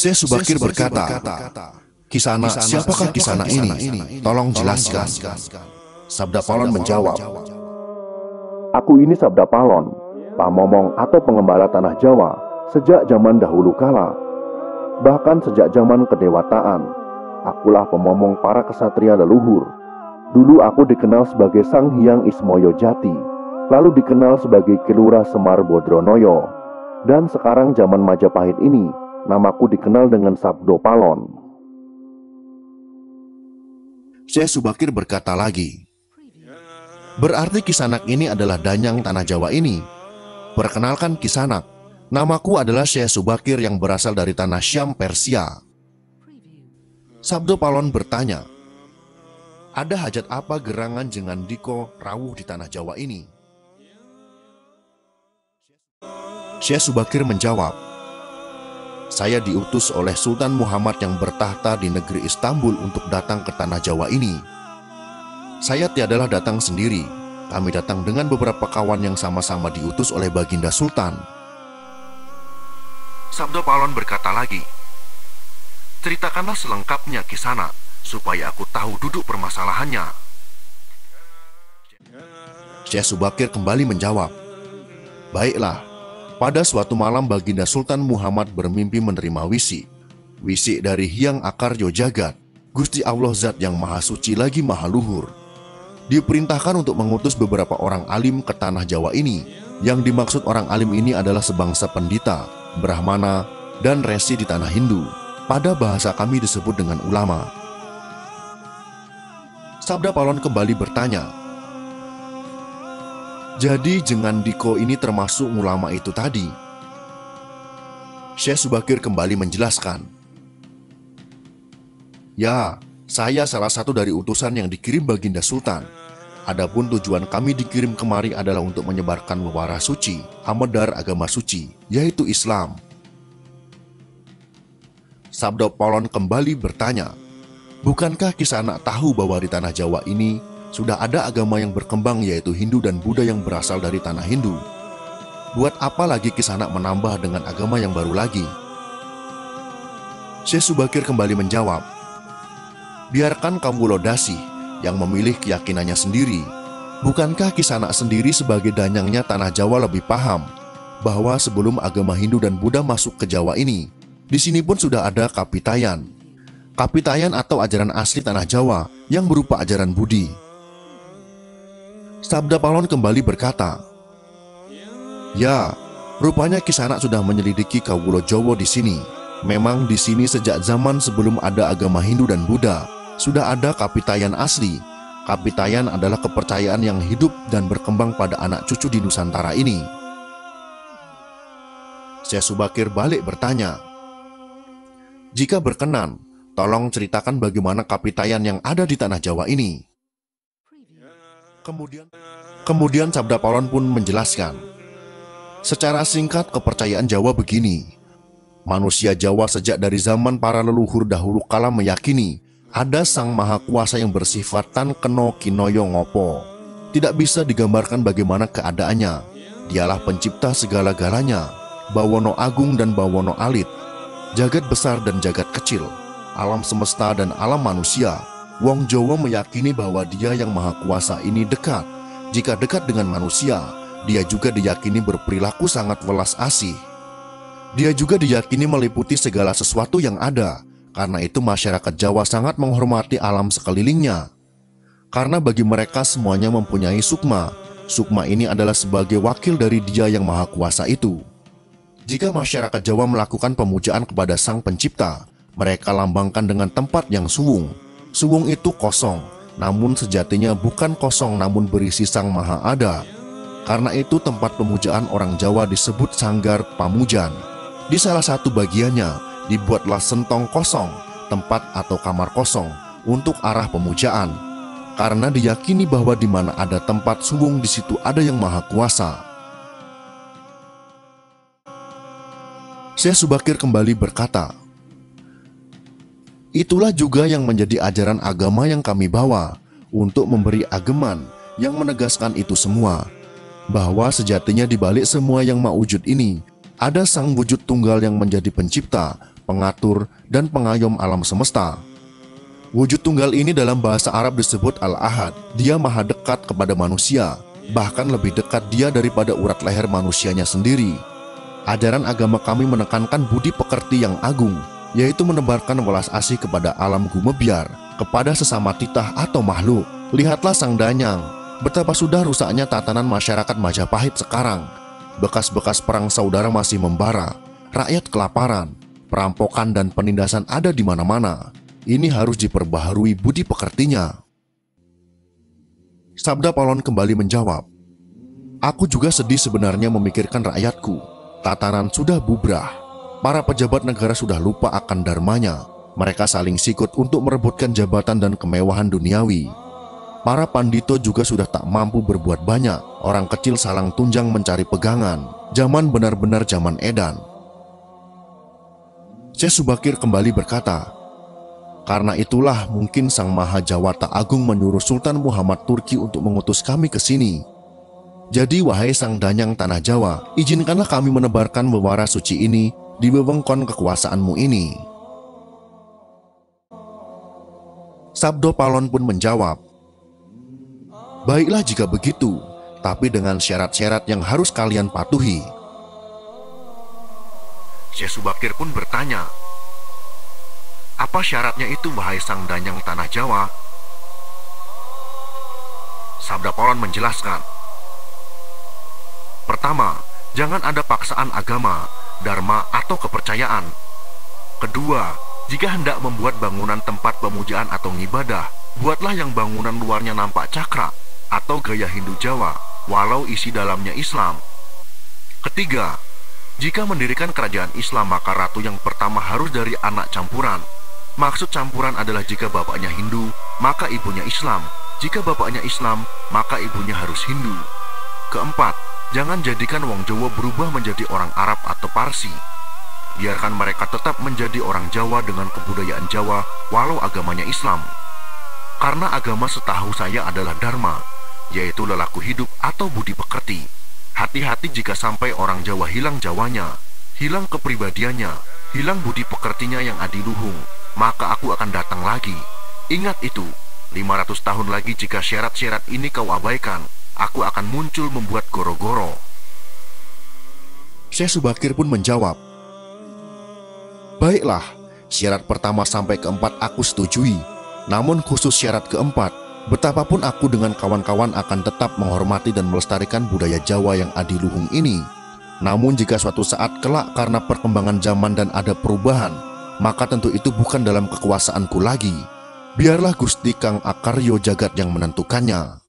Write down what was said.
Syekh Subakir berkata, "Kisana, siapakah Kisana ini? Tolong jelaskan." Sabda Palon menjawab, Aku ini Sabda Palon, pamomong atau pengembala tanah Jawa sejak zaman dahulu kala. Bahkan sejak zaman kedewataan, akulah pemomong para kesatria leluhur. Dulu aku dikenal sebagai Sang Hyang Ismoyo Jati, lalu dikenal sebagai Kilurah Semar Bodronoyo, dan sekarang zaman Majapahit ini, namaku dikenal dengan Sabdo Palon. Syekh Subakir berkata lagi, "Berarti Kisanak ini adalah danyang tanah Jawa ini. Perkenalkan Kisanak, namaku adalah Syekh Subakir yang berasal dari tanah Syam, Persia." Sabdo Palon bertanya, "Ada hajat apa gerangan Jengan Diko rawuh di tanah Jawa ini?" Syekh Subakir menjawab, "Saya diutus oleh Sultan Muhammad yang bertahta di negeri Istanbul untuk datang ke tanah Jawa ini. Saya tiadalah datang sendiri, kami datang dengan beberapa kawan yang sama-sama diutus oleh Baginda Sultan." Sabdo Palon berkata lagi, "Ceritakanlah selengkapnya Kisana, supaya aku tahu duduk permasalahannya." Syekh Subakir kembali menjawab, "Baiklah, pada suatu malam Baginda Sultan Muhammad bermimpi menerima wisi. Wisi dari Hyang Akaryo Jagat, Gusti Allah Zat yang Maha Suci lagi Maha Luhur. Diperintahkan untuk mengutus beberapa orang alim ke tanah Jawa ini. Yang dimaksud orang alim ini adalah sebangsa pendita, brahmana, dan resi di tanah Hindu. Pada bahasa kami disebut dengan ulama." Sabda Palon kembali bertanya, "Jadi Jengan Diko ini termasuk ulama itu tadi?" Syekh Subakir kembali menjelaskan, "Ya, saya salah satu dari utusan yang dikirim Baginda Sultan. Adapun tujuan kami dikirim kemari adalah untuk menyebarkan wara suci, amedar agama suci, yaitu Islam." Sabda Palon kembali bertanya, "Bukankah Kisanak tahu bahwa di tanah Jawa ini sudah ada agama yang berkembang yaitu Hindu dan Buddha yang berasal dari tanah Hindu? Buat apa lagi Kisanak menambah dengan agama yang baru lagi?" Syekh Subakir kembali menjawab, "Biarkan Kawula Dasih yang memilih keyakinannya sendiri. Bukankah Kisanak sendiri sebagai danyangnya tanah Jawa lebih paham bahwa sebelum agama Hindu dan Buddha masuk ke Jawa ini, di sini pun sudah ada Kapitayan. Kapitayan atau ajaran asli tanah Jawa yang berupa ajaran Budi." Sabda Palon kembali berkata, "Ya, rupanya Kisanak sudah menyelidiki Kawula Jawa di sini. Memang di sini sejak zaman sebelum ada agama Hindu dan Buddha, sudah ada Kapitayan asli. Kapitayan adalah kepercayaan yang hidup dan berkembang pada anak cucu di Nusantara ini." Syekh Subakir balik bertanya, "Jika berkenan, tolong ceritakan bagaimana Kapitayan yang ada di tanah Jawa ini." Kemudian Sabda Palon pun menjelaskan, "Secara singkat kepercayaan Jawa begini. Manusia Jawa sejak dari zaman para leluhur dahulu kala meyakini ada Sang Maha Kuasa yang bersifat tan keno kinoyo ngopo. Tidak bisa digambarkan bagaimana keadaannya. Dialah pencipta segala-galanya, bawono agung dan bawono alit, jagat besar dan jagat kecil, alam semesta dan alam manusia. Wong Jawa meyakini bahwa Dia yang Maha Kuasa ini dekat. Jika dekat dengan manusia, Dia juga diyakini berperilaku sangat welas asih. Dia juga diyakini meliputi segala sesuatu yang ada. Karena itu masyarakat Jawa sangat menghormati alam sekelilingnya. Karena bagi mereka semuanya mempunyai sukma. Sukma ini adalah sebagai wakil dari Dia yang Maha Kuasa itu. Jika masyarakat Jawa melakukan pemujaan kepada Sang Pencipta, mereka lambangkan dengan tempat yang suwung. Suwung itu kosong, namun sejatinya bukan kosong namun berisi Sang Maha Ada. Karena itu tempat pemujaan orang Jawa disebut Sanggar Pamujan. Di salah satu bagiannya dibuatlah sentong kosong, tempat atau kamar kosong untuk arah pemujaan. Karena diyakini bahwa di mana ada tempat suwung di situ ada Yang Maha Kuasa." Syekh Subakir kembali berkata, "Itulah juga yang menjadi ajaran agama yang kami bawa untuk memberi ageman yang menegaskan itu semua, bahwa sejatinya di balik semua yang maujud ini ada Sang Wujud Tunggal yang menjadi pencipta, pengatur dan pengayom alam semesta. Wujud tunggal ini dalam bahasa Arab disebut Al-Ahad. Dia maha dekat kepada manusia, bahkan lebih dekat dia daripada urat leher manusianya sendiri. Ajaran agama kami menekankan budi pekerti yang agung, yaitu menebarkan welas asih kepada alam gumebyar, kepada sesama titah atau makhluk. Lihatlah Sang Danyang, betapa sudah rusaknya tatanan masyarakat Majapahit sekarang. Bekas-bekas perang saudara masih membara, rakyat kelaparan, perampokan dan penindasan ada di mana-mana. Ini harus diperbaharui budi pekertinya. Sabda Palon kembali menjawab, aku juga sedih sebenarnya memikirkan rakyatku. Tatanan sudah bubrah. Para pejabat negara sudah lupa akan dharmanya. Mereka saling sikut untuk merebutkan jabatan dan kemewahan duniawi. Para pandito juga sudah tak mampu berbuat banyak. Orang kecil salang tunjang mencari pegangan. Zaman benar-benar zaman edan. Syekh Subakir kembali berkata, karena itulah mungkin Sang Maha Jawata Agung menyuruh Sultan Muhammad Turki untuk mengutus kami ke sini. Jadi wahai Sang Danyang Tanah Jawa, izinkanlah kami menebarkan wewara suci ini di wewengkon kekuasaanmu ini. Sabdo Palon pun menjawab, baiklah jika begitu, tapi dengan syarat-syarat yang harus kalian patuhi. Syekh Subakir pun bertanya, apa syaratnya itu wahai Sang Danyang Tanah Jawa? Sabda Palon menjelaskan, pertama, jangan ada paksaan agama, dharma atau kepercayaan. Kedua, jika hendak membuat bangunan tempat pemujaan atau ngibadah, buatlah yang bangunan luarnya nampak cakra atau gaya Hindu Jawa, walau isi dalamnya Islam. Ketiga, jika mendirikan kerajaan Islam, maka ratu yang pertama harus dari anak campuran. Maksud campuran adalah jika bapaknya Hindu, maka ibunya Islam. Jika bapaknya Islam, maka ibunya harus Hindu. Keempat, jangan jadikan wong Jawa berubah menjadi orang Arab atau Parsi. Biarkan mereka tetap menjadi orang Jawa dengan kebudayaan Jawa, walau agamanya Islam. Karena agama setahu saya adalah dharma, yaitu lelaku hidup atau budi pekerti. Hati-hati jika sampai orang Jawa hilang Jawanya, hilang kepribadiannya, hilang budi pekertinya yang adiluhung, maka aku akan datang lagi. Ingat itu, 500 tahun lagi jika syarat-syarat ini kau abaikan, aku akan muncul membuat goro-goro. Syekh Subakir pun menjawab, baiklah, syarat pertama sampai keempat aku setujui. Namun khusus syarat keempat, betapapun aku dengan kawan-kawan akan tetap menghormati dan melestarikan budaya Jawa yang adiluhung ini. Namun jika suatu saat kelak karena perkembangan zaman dan ada perubahan, maka tentu itu bukan dalam kekuasaanku lagi. Biarlah Gusti Kang Akaryo Jagat yang menentukannya.